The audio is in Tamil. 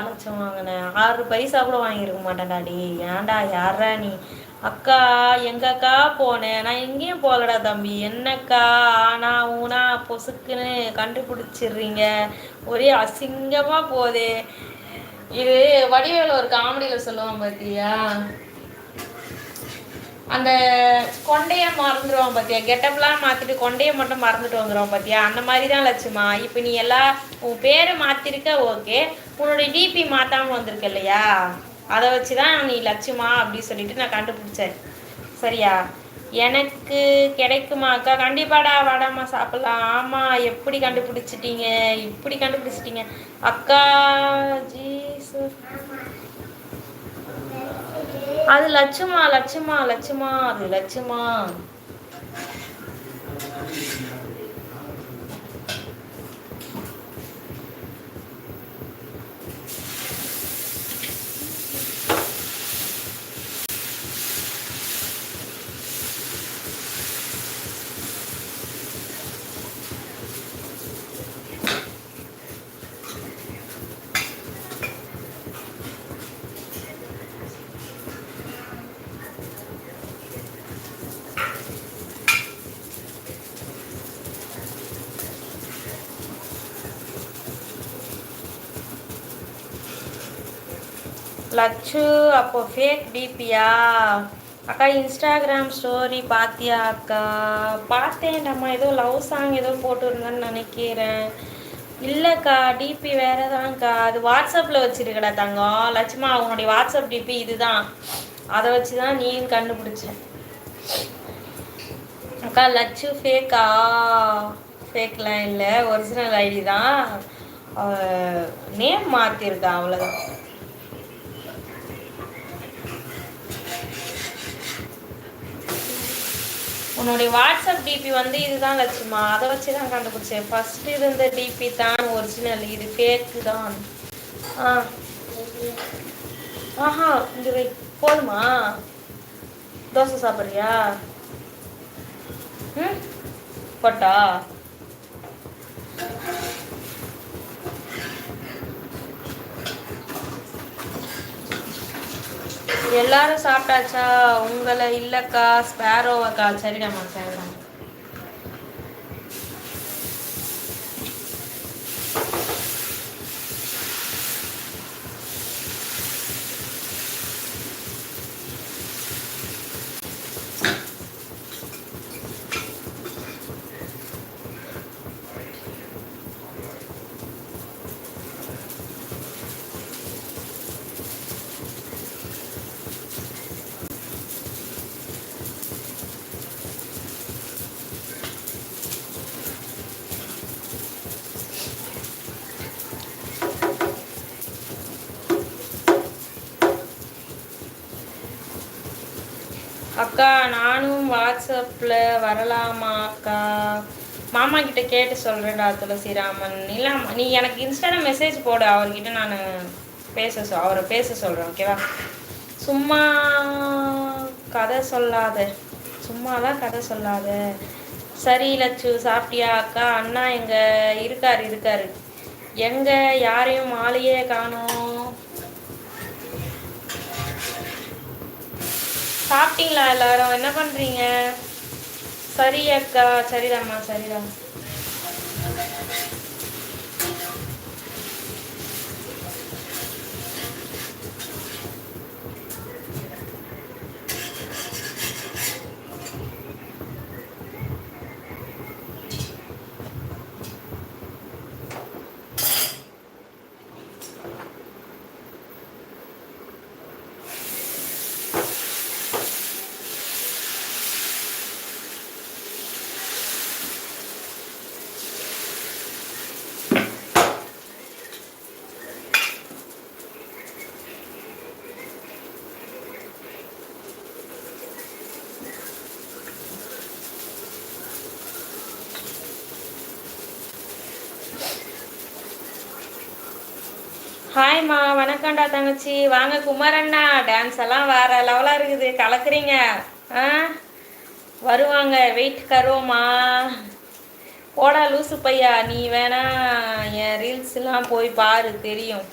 லட்சம் வாங்கினேன், 6 பைசா கூட வாங்கியிருக்க மாட்டேன்டாடி. ஏன்டா யாரா நீ? அக்கா எங்கக்கா போனேன்? நான் எங்கேயும் போகலடா தம்பி. என்னக்கா ஆனா ஊனா பொசுக்குன்னு கண்டுபிடிச்சிடுறீங்க, ஒரே அசிங்கமாக போதே. இது வடிவேல ஒரு காமெடியில் சொல்லுவான் பார்த்தியா, அந்த கொண்டையை மறந்துடுவான் பார்த்தியா, கெட்டப்லாம் மாற்றிட்டு கொண்டையை மட்டும் மறந்துட்டு வந்துடுவான் பார்த்தியா, அந்த மாதிரி தான் லட்சுமா. இப்போ நீ உன் பேரை மாற்றிருக்க ஓகே, உன்னுடைய டிபி மாற்றாமல் வந்திருக்க இல்லையா, அதை வச்சு தான் நீ லட்சுமா அப்படின்னு சொல்லிட்டு நான் கண்டுபிடிச்சேன். சரியா? எனக்கு கிடைக்குமாக்கா? கண்டிப்பாடா, வாடாமா சாப்பிட்லாம். ஆமாம், எப்படி கண்டுபிடிச்சிட்டீங்க? இப்படி கண்டுபிடிச்சிட்டீங்க அக்கா ஜி. அது லட்சுமா லட்சுமா லட்சுமா, அது லட்சுமா. லட்சு அப்போ ஃபேக் டிபியா அக்கா? இன்ஸ்டாகிராம் ஸ்டோரி பார்த்தியா அக்கா? பார்த்தேன்டாம்மா, ஏதோ லவ் சாங் ஏதோ போட்டுருந்தேன்னு நினைக்கிறேன். இல்லைக்கா, டிபி வேறு தான்க்கா. அது வாட்ஸ்அப்பில் வச்சுருக்கடா தங்கம். லட்சுமா அவனுடைய வாட்ஸ்அப் டிபி இதுதான், அதை வச்சு தான் நீ கண்டுபிடிச்சேன். அக்கா லட்சு ஃபேக்கா? ஃபேக்லாம் இல்லை, ஒரிஜினல் ஐடி தான். நேம் மாற்றிருக்கா, அவ்வளோதான். உன்னுடைய வாட்ஸ்அப் டிபி வந்து இதுதான் லட்சுமா, அதை வச்சு தான் கண்டுபிடிச்சேன். ஃபர்ஸ்ட் இருந்த டிபி தான் ஒரிஜினல், இது ஃபேக்கு தான். ஆஹா, இங்கே வை. போதுமா? தோசை சாப்பிட்றியா? ம், போட்டா? எல்லாரும் சாப்பிட்டாச்சா? உங்களை இல்லைக்கா, ஸ்பேரோவாக்கா. சரிடாம்மா சரிடாம்மா. அக்கா நானும் வாட்ஸ்அப்பில் வரலாமா அக்கா? மாமா கிட்ட கேட்டு சொல்கிறேன்டா துளசிராமன். இல்லை, நீ எனக்கு இன்ஸ்டாவில் மெசேஜ் போடு, அவர்கிட்ட நான் அவரை பேச சொல்கிறேன். ஓகேவா? சும்மா கதை சொல்லாத, சும்மாலாம் கதை சொல்லாத. சரி லட்சு, சாப்பிட்டியா அக்கா? அண்ணா எங்கே இருக்காரு? எங்கே யாரையும் மாலையே காணோம். சாப்பிட்டீங்களா எல்லாரும்? என்ன பண்ணுறீங்க? சரி அக்கா, சரிதாம்மா சரிதான். ஹாய்மா, வணக்கம்டா தங்கச்சி. வாங்க குமாரண்ணா, டான்ஸ் எல்லாம் வேற லெவலாக இருக்குது, கலக்குறீங்க. வருவாங்க, வெயிட் கரோமா. போடா லூசு பையா, நீ வேணா என் ரீல்ஸ்லாம் போய் பாரு, தெரியும்.